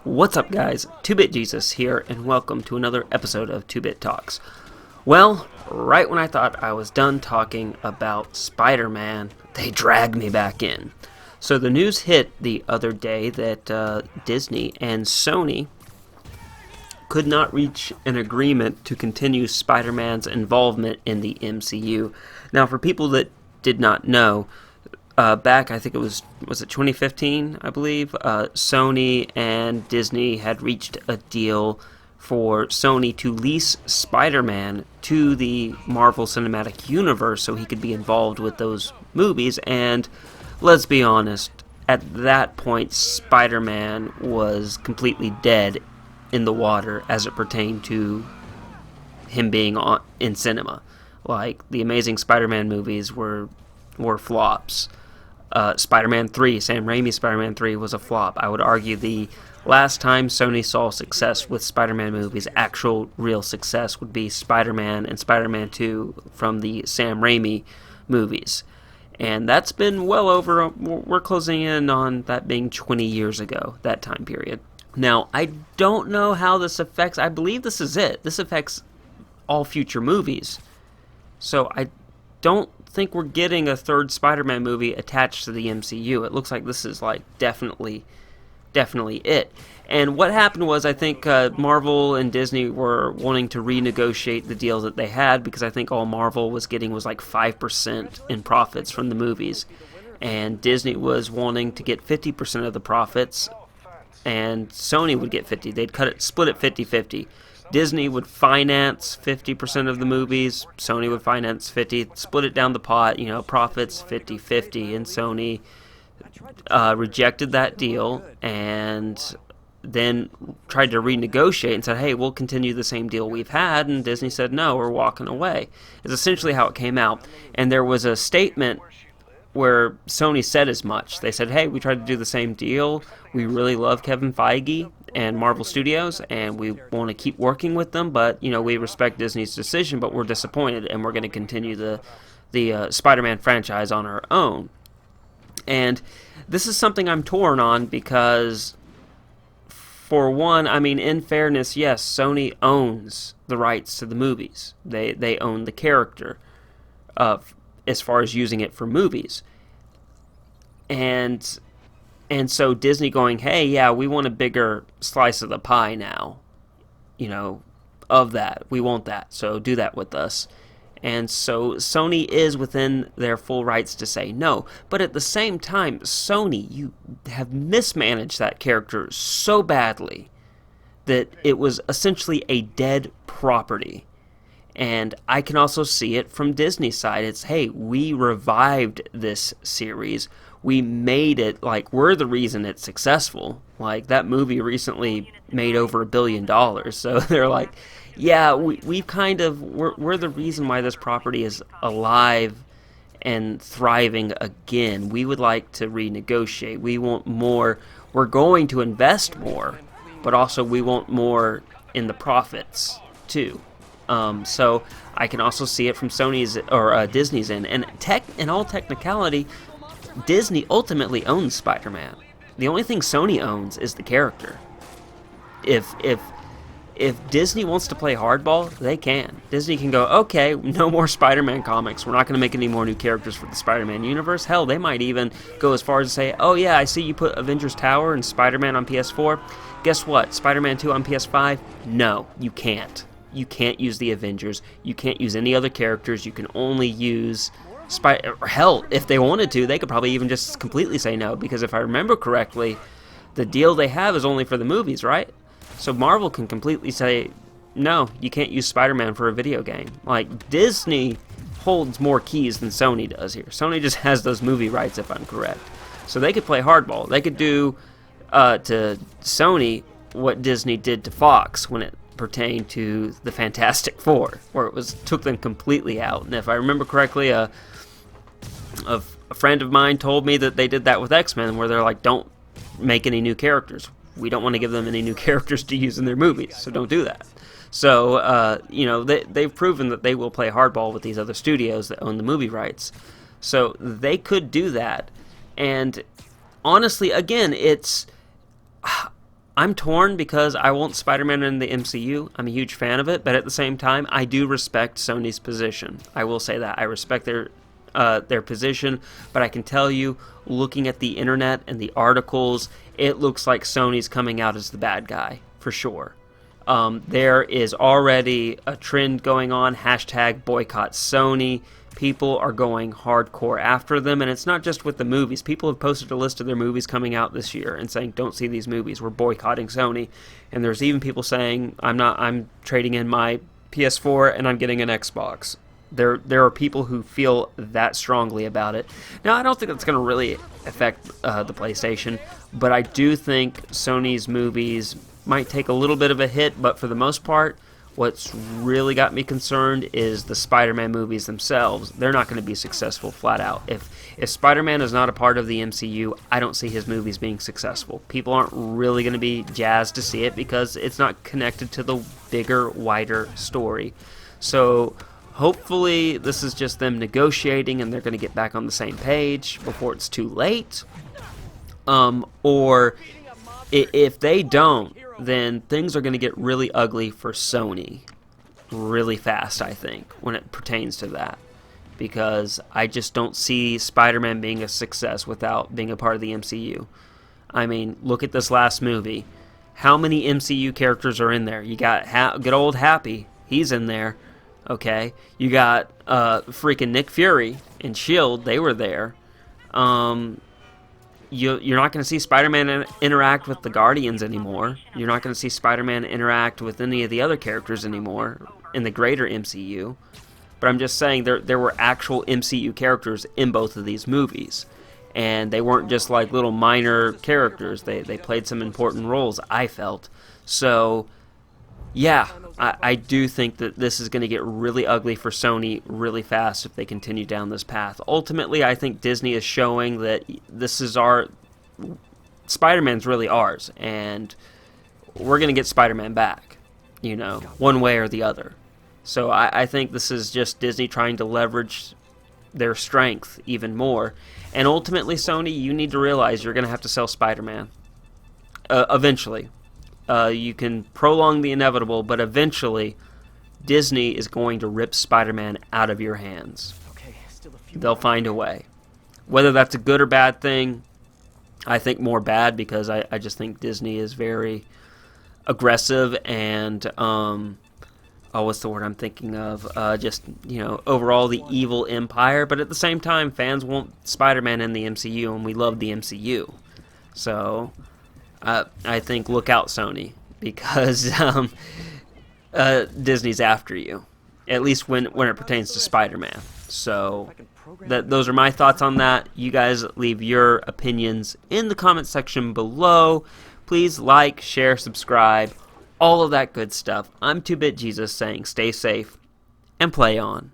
What's up, guys? 2-Bit Jesus here, and welcome to another episode of 2-Bit Talks. Well, right when I thought I was done talking about Spider-Man, they dragged me back in. So the news hit the other day that Disney and Sony could not reach an agreement to continue Spider-Man's involvement in the MCU. Now, for people that did not know, back, I think it was it 2015, I believe, Sony and Disney had reached a deal for Sony to lease Spider-Man to the Marvel Cinematic Universe so he could be involved with those movies, and let's be honest, at that point, Spider-Man was completely dead in the water as it pertained to him being in cinema. Like, the Amazing Spider-Man movies were flops. Spider-Man 3, Sam Raimi's Spider-Man 3 was a flop. I would argue the last time Sony saw success with Spider-Man movies, actual real success, would be Spider-Man and Spider-Man 2 from the Sam Raimi movies. And that's been well over, we're closing in on that being 20 years ago, that time period. Now, I don't know how this affects, I believe this is it. This affects all future movies. So I don't think we're getting a third Spider-Man movie attached to the MCU. It looks like this is like definitely it. And what happened was, I think Marvel and Disney were wanting to renegotiate the deal that they had, because I think all Marvel was getting was like 5% in profits from the movies, and Disney was wanting to get 50% of the profits, and Sony would get 50. They'd split it 50-50. Disney would finance 50% of the movies, Sony would finance 50, split it down the pot, profits 50-50, and Sony rejected that deal and then tried to renegotiate and said, hey, we'll continue the same deal we've had, and Disney said, no, we're walking away. It's essentially how it came out, and there was a statement where Sony said as much. They said, hey, we tried to do the same deal, we really love Kevin Feige and Marvel Studios, and we want to keep working with them, but we respect Disney's decision, but we're disappointed, and we're going to continue the Spider-Man franchise on our own. And this is something I'm torn on, because for one, in fairness, yes, Sony owns the rights to the movies. They own the character as far as using it for movies. And so Disney going, hey, yeah, we want a bigger slice of the pie now, of that. We want that, so do that with us. And so Sony is within their full rights to say no. But at the same time, Sony, you have mismanaged that character so badly that it was essentially a dead property. And I can also see it from Disney's side. It's, hey, we revived this series. We made it, like, we're the reason it's successful. Like, that movie recently made over $1 billion. So they're like, yeah, we're the reason why this property is alive and thriving again. We would like to renegotiate. We want more. We're going to invest more, but also we want more in the profits, too. So I can also see it from Sony's or Disney's end. And in all technicality, Disney ultimately owns Spider-Man. The only thing Sony owns is the character. If Disney wants to play hardball, they can. Disney can go, okay, no more Spider-Man comics. We're not going to make any more new characters for the Spider-Man universe. Hell, they might even go as far as to say, oh yeah, I see you put Avengers Tower and Spider-Man on PS4. Guess what? Spider-Man 2 on PS5? No, you can't. You can't use the Avengers. You can't use any other characters. You can only use hell, if they wanted to, they could probably even just completely say no, because if I remember correctly, the deal they have is only for the movies, right? So Marvel can completely say, no, you can't use Spider-Man for a video game. Like, Disney holds more keys than Sony does here. Sony just has those movie rights, if I'm correct. So they could play hardball. They could do to Sony what Disney did to Fox when it pertained to the Fantastic Four, where it took them completely out. And if I remember correctly, a friend of mine told me that they did that with X-Men, where they're like, don't make any new characters. We don't want to give them any new characters to use in their movies, so don't do that. So, they've proven that they will play hardball with these other studios that own the movie rights. So they could do that. And honestly, again, I'm torn because I want Spider-Man in the MCU. I'm a huge fan of it, but at the same time, I do respect Sony's position. I will say that. I respect their position, but I can tell you, looking at the internet and the articles, it looks like Sony's coming out as the bad guy, for sure. There is already a trend going on, hashtag boycott Sony. People are going hardcore after them, and it's not just with the movies. People have posted a list of their movies coming out this year and saying, don't see these movies, we're boycotting Sony. And there's even people saying, I'm trading in my PS4 and I'm getting an Xbox. There are people who feel that strongly about it. Now, I don't think that's going to really affect the PlayStation, but I do think Sony's movies might take a little bit of a hit, but for the most part, what's really got me concerned is the Spider-Man movies themselves. They're not going to be successful flat out. If Spider-Man is not a part of the MCU, I don't see his movies being successful. People aren't really going to be jazzed to see it because it's not connected to the bigger, wider story. So hopefully this is just them negotiating and they're going to get back on the same page before it's too late. Or if they don't, then things are going to get really ugly for Sony really fast, I think, when it pertains to that. Because I just don't see Spider-Man being a success without being a part of the MCU. I mean, look at this last movie. How many MCU characters are in there? You got good old Happy. He's in there. Okay. You got freaking Nick Fury and S.H.I.E.L.D. They were there. You're not going to see Spider-Man interact with the Guardians anymore. You're not going to see Spider-Man interact with any of the other characters anymore in the greater MCU. But I'm just saying there were actual MCU characters in both of these movies. And they weren't just like little minor characters. They played some important roles, I felt. So, yeah, I do think that this is going to get really ugly for Sony really fast if they continue down this path. Ultimately, I think Disney is showing that this is Spider-Man's really ours, and we're going to get Spider-Man back, one way or the other. So I think this is just Disney trying to leverage their strength even more. And ultimately, Sony, you need to realize you're going to have to sell Spider-Man eventually. You can prolong the inevitable, but eventually Disney is going to rip Spider-Man out of your hands. They'll find a way. Whether that's a good or bad thing, I think more bad, because I just think Disney is very aggressive and, what's the word I'm thinking of? Overall the evil empire. But at the same time, fans want Spider-Man in the MCU, and we love the MCU. So I think look out, Sony, because Disney's after you, at least when it pertains to Spider-Man. So those are my thoughts on that. You guys leave your opinions in the comment section below. Please like, share, subscribe, all of that good stuff. I'm 2-Bit Jesus saying stay safe and play on.